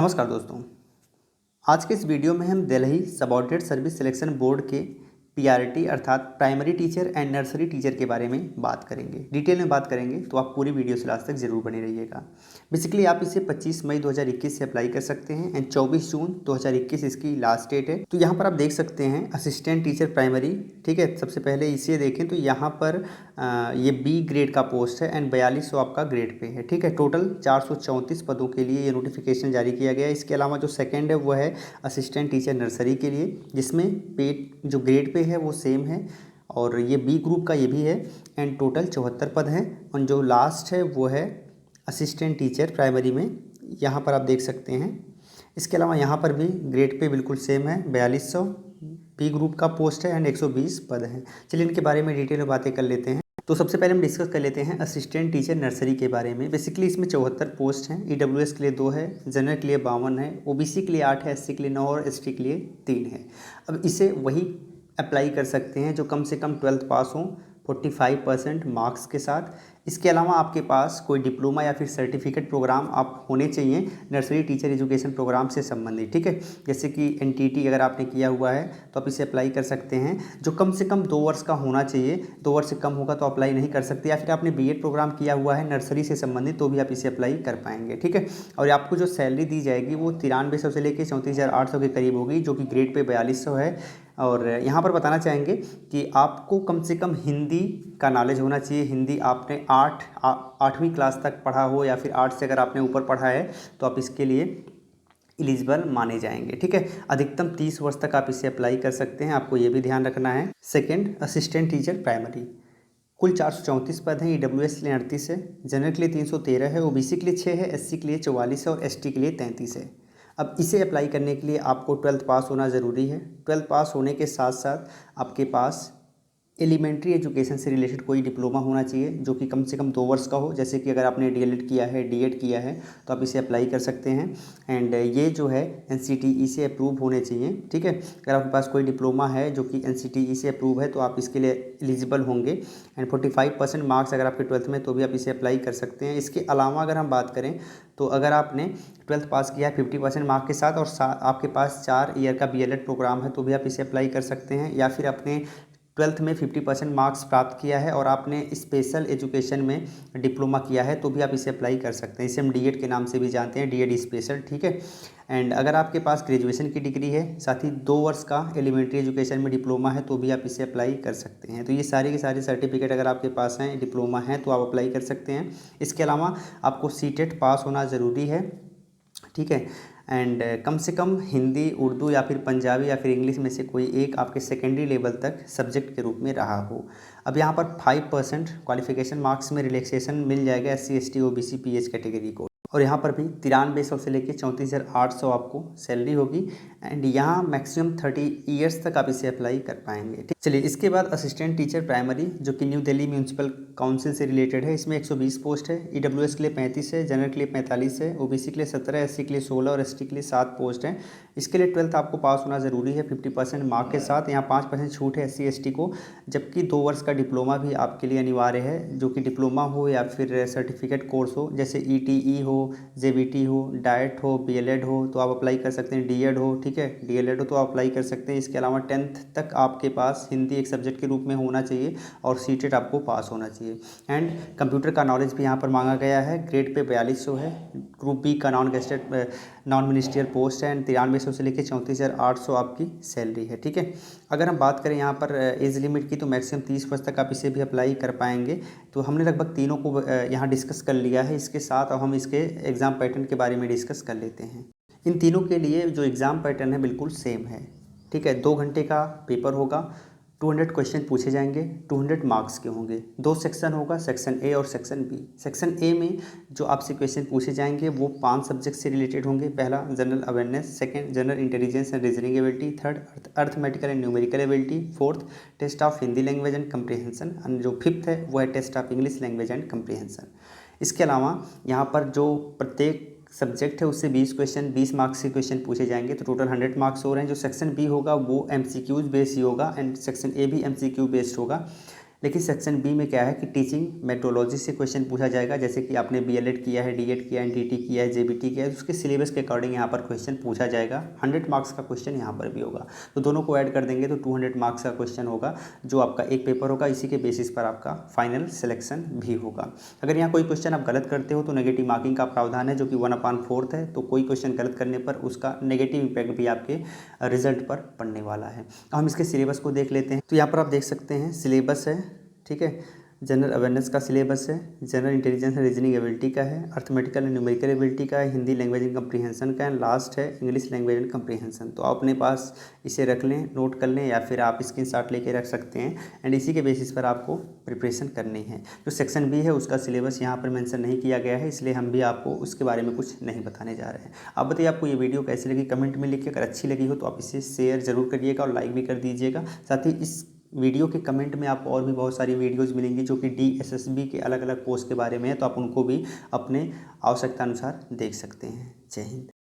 नमस्कार दोस्तों। आज के इस वीडियो में हम Delhi subordinate service selection board के पीआरटी अर्थात primary teacher and nursery teacher के बारे में बात करेंगे। डिटेल में बात करेंगे तो आप पूरी वीडियो से लास्ट तक जरूर बने रहिएगा। बेसिकली आप इसे 25 मई 2021 से अप्लाई कर सकते हैं एंड 24 जून 2021 इसकी लास्ट डेट है। तो यहाँ पर आप देख सकते हैं असिस्टेंट टीचर प्राइमरी, ठीक है। सबसे पहले इसे देखें तो यहाँ पर ये बी ग्रेड का पोस्ट है एंड 4200 आपका ग्रेड पे है, ठीक है। टोटल 434 पदों के लिए ये नोटिफिकेशन जारी किया गया है। इसके अलावा जो सेकेंड है वो है असिस्टेंट टीचर नर्सरी के लिए, जिसमें पे जो ग्रेड पे है वो सेम है और ये बी ग्रुप का ये भी है एंड टोटल 74 पद हैं। और जो लास्ट है वो है असिस्टेंट टीचर प्राइमरी में, यहाँ पर आप देख सकते हैं। इसके अलावा यहाँ पर भी ग्रेड पे बिल्कुल सेम है, 4200 बी ग्रुप का पोस्ट है एंड 120 पद हैं। चलिए इनके बारे में डिटेल में बातें कर लेते हैं। तो सबसे पहले हम डिस्कस कर लेते हैं असिस्टेंट टीचर नर्सरी के बारे में। बेसिकली इसमें 74 पोस्ट हैं। ईडब्ल्यूएस के लिए 2 है, जनरल के लिए 52 है, ओबीसी के लिए 8 है, एससी के लिए 9 और एसटी के लिए 3 है। अब इसे वही अप्लाई कर सकते हैं जो कम से कम 12th पास हों 45% मार्क्स के साथ। इसके अलावा आपके पास कोई डिप्लोमा या फिर सर्टिफिकेट प्रोग्राम आप होने चाहिए नर्सरी टीचर एजुकेशन प्रोग्राम से संबंधित, ठीक है। जैसे कि एनटीटी अगर आपने किया हुआ है तो आप इसे अप्लाई कर सकते हैं। जो कम से कम 2 वर्ष का होना चाहिए, 2 वर्ष से कम होगा तो अप्लाई नहीं कर सकते। या फिर आपने बीएड प्रोग्राम किया हुआ है नर्सरी से संबंधित तो भी आप इसे अप्लाई कर पाएंगे, ठीक है। और आपको जो सैलरी दी जाएगी वो 9300 से लेकर 34,800 के करीब होगी, जो कि ग्रेड पे 4200 है। और यहाँ पर बताना चाहेंगे कि आपको कम से कम हिंदी का नॉलेज होना चाहिए। हिंदी आपने 8वीं क्लास तक पढ़ा हो या फिर 8 से अगर आपने ऊपर पढ़ा है तो आप इसके लिए एलिजिबल माने जाएंगे, ठीक है। अधिकतम 30 वर्ष तक आप इसे अप्लाई कर सकते हैं, आपको ये भी ध्यान रखना है। सेकेंड असिस्टेंट टीचर प्राइमरी, कुल 434 पद हैं। ईडब्ल्यूएस के लिए 38 है, जनरल के लिए 313 है, ओबीसी के लिए 6 है, एससी के लिए 44 है और एसटी के लिए 33 है। अब इसे अप्लाई करने के लिए आपको 12th पास होना ज़रूरी है। 12th पास होने के साथ साथ आपके पास एलिमेंट्री एजुकेशन से रिलेटेड कोई डिप्लोमा होना चाहिए जो कि कम से कम 2 वर्ष का हो। जैसे कि अगर आपने डीएलएड किया है, डीएड किया है तो आप इसे अप्लाई कर सकते हैं। एंड ये जो है एनसीटीई से अप्रूव होने चाहिए, ठीक है। अगर आपके पास कोई डिप्लोमा है जो कि एनसीटीई से अप्रूव है तो आप इसके लिए एलिजिबल होंगे। एंड 45% मार्क्स अगर आपके 12th में तो भी आप इसे अप्लाई कर सकते हैं। इसके अलावा अगर हम बात करें तो अगर आपने 12th पास किया है 50% मार्क के साथ और आपके पास 4 ईयर का बीएलएड प्रोग्राम है तो भी आप इसे अप्लाई कर सकते हैं। या फिर अपने 12th में 50% मार्क्स प्राप्त किया है और आपने स्पेशल एजुकेशन में डिप्लोमा किया है तो भी आप इसे अप्लाई कर सकते हैं। इसे हम डीएड के नाम से भी जानते हैं, डीएड स्पेशल, ठीक है। एंड अगर आपके पास ग्रेजुएशन की डिग्री है, साथ ही 2 वर्ष का एलिमेंट्री एजुकेशन में डिप्लोमा है तो भी आप इसे अप्लाई कर सकते हैं। तो ये सारे के सारे सर्टिफिकेट अगर आपके पास हैं, डिप्लोमा है तो आप अप्लाई कर सकते हैं। इसके अलावा आपको सीटेट पास होना ज़रूरी है, ठीक है। एंड कम से कम हिंदी, उर्दू या फिर पंजाबी या फिर इंग्लिश में से कोई एक आपके सेकेंडरी लेवल तक सब्जेक्ट के रूप में रहा हो। अब यहाँ पर 5% क्वालिफिकेशन मार्क्स में रिलैक्सेशन मिल जाएगा SC, ST, OBC, pH category को। और यहाँ पर भी 9300 से लेकर 34,800 आपको सैलरी होगी। एंड यहाँ मैक्सिमम 30 ईयर्स तक आप इसे अप्लाई कर पाएंगे, ठीक। चलिए इसके बाद असिस्टेंट टीचर प्राइमरी जो कि न्यू दिल्ली म्यूनसिपल काउंसिल से रिलेटेड है। इसमें 120 पोस्ट है। ईडब्ल्यूएस के लिए 35 है, जनरल के लिए 45 है, ओबीसी के लिए 17, एससी के लिए 16 और एसटी के लिए 7 पोस्ट हैं। इसके लिए 12th आपको पास होना ज़रूरी है 50% मार्क के साथ। यहाँ 5% छूट है एससी, एसटी को, जबकि 2 वर्ष का डिप्लोमा भी आपके लिए अनिवार्य है, जो कि डिप्लोमा हो या फिर सर्टिफिकेट कोर्स हो, जैसे ईटीई हो, जेबीटी हो, डाइट हो, बीएलएड हो तो आप अप्लाई कर सकते हैं। डीएड हो, ठीक है, डीएलएड हो तो आप अप्लाई कर सकते हैं। इसके अलावा 10th तक आपके पास हिंदी एक सब्जेक्ट के रूप में होना चाहिए और सीटेट आपको पास होना चाहिए। एंड कंप्यूटर का नॉलेज भी यहाँ पर मांगा गया है। ग्रेड पे 4200 है। ग्रुप बी का नॉन मिनिस्ट्रियल पोस्ट है एंड 9300 से लेकर 34,800 आपकी सैलरी है, ठीक है। अगर हम बात करें यहाँ पर एज लिमिट की तो मैक्सिमम 30 वर्ष तक आप इसे भी अप्लाई कर पाएंगे। तो हमने लगभग तीनों को यहाँ डिस्कस कर लिया है। इसके साथ अब हम इसके एग्ज़ाम पैटर्न के बारे में डिस्कस कर लेते हैं। इन तीनों के लिए जो एग्ज़ाम पैटर्न है बिल्कुल सेम है, ठीक है। 2 घंटे का पेपर होगा, 200 क्वेश्चन पूछे जाएंगे, 200 मार्क्स के होंगे। 2 सेक्शन होगा, सेक्शन ए और सेक्शन बी। सेक्शन ए में जो आपसे क्वेश्चन पूछे जाएंगे वो 5 सब्जेक्ट से रिलेटेड होंगे। पहला general awareness, second general intelligence and reasoning ability, third arithmetical and numerical ability, fourth test of Hindi language and comprehension, and जो फिफ्थ है वो है test of English language and comprehension. इसके अलावा यहाँ पर जो प्रत्येक सब्जेक्ट है उससे 20 क्वेश्चन, 20 मार्क्स के क्वेश्चन पूछे जाएंगे, तो टोटल 100 मार्क्स हो रहे हैं। जो सेक्शन बी होगा वो एमसीक्यूज बेस्ड ही होगा एंड सेक्शन ए भी एमसीक्यू बेस्ड होगा। लेकिन सेक्शन बी में क्या है कि टीचिंग मेट्रोलॉजी से क्वेश्चन पूछा जाएगा, जैसे कि आपने बीएलएड किया है, डीएड किया है, एनटीटी किया है, जेबीटी किया है, उसके सिलेबस के अकॉर्डिंग यहाँ पर क्वेश्चन पूछा जाएगा। 100 मार्क्स का क्वेश्चन यहाँ पर भी होगा, तो दोनों को ऐड कर देंगे तो 200 मार्क्स का क्वेश्चन होगा, जो आपका एक पेपर होगा। इसी के बेसिस पर आपका फाइनल सिलेक्शन भी होगा। अगर यहाँ कोई क्वेश्चन आप गलत करते हो तो नेगेटिव मार्किंग का प्रावधान है, जो कि 1/4 है, तो कोई क्वेश्चन गलत करने पर उसका नेगेटिव इम्पैक्ट भी आपके रिजल्ट पर पड़ने वाला है। हम इसके सिलेबस को देख लेते हैं। तो यहाँ पर आप देख सकते हैं सिलेबस है, ठीक है। जनरल अवेयरनेस का सिलेबस है, general intelligence and reasoning ability का है, अर्थमेटिकल एंड न्यूमेरिकल एबिलिटी का है, हिंदी लैंग्वेज एंड कंप्रीहेंशन का, एंड लास्ट है इंग्लिश लैंग्वेज एंड कंप्रीहेंशन। तो आप अपने पास इसे रख लें, नोट कर लें, या फिर आप स्क्रीनशॉट लेके रख सकते हैं, एंड इसी के बेसिस पर आपको प्रिपरेशन करनी है। जो सेक्शन बी है उसका सिलेबस यहाँ पर मेंशन नहीं किया गया है, इसलिए हम भी आपको उसके बारे में कुछ नहीं बताने जा रहे हैं। आप बताइए आपको ये वीडियो कैसी लगी, कमेंट में लिखिए। अगर अच्छी लगी हो तो आप इसे शेयर ज़रूर करिएगा और लाइक भी कर दीजिएगा। साथ ही इस वीडियो के कमेंट में आपको और भी बहुत सारी वीडियोज़ मिलेंगी जो कि DSSB के अलग अलग पोस्ट के बारे में है, तो आप उनको भी अपने आवश्यकता अनुसार देख सकते हैं। जय हिंद।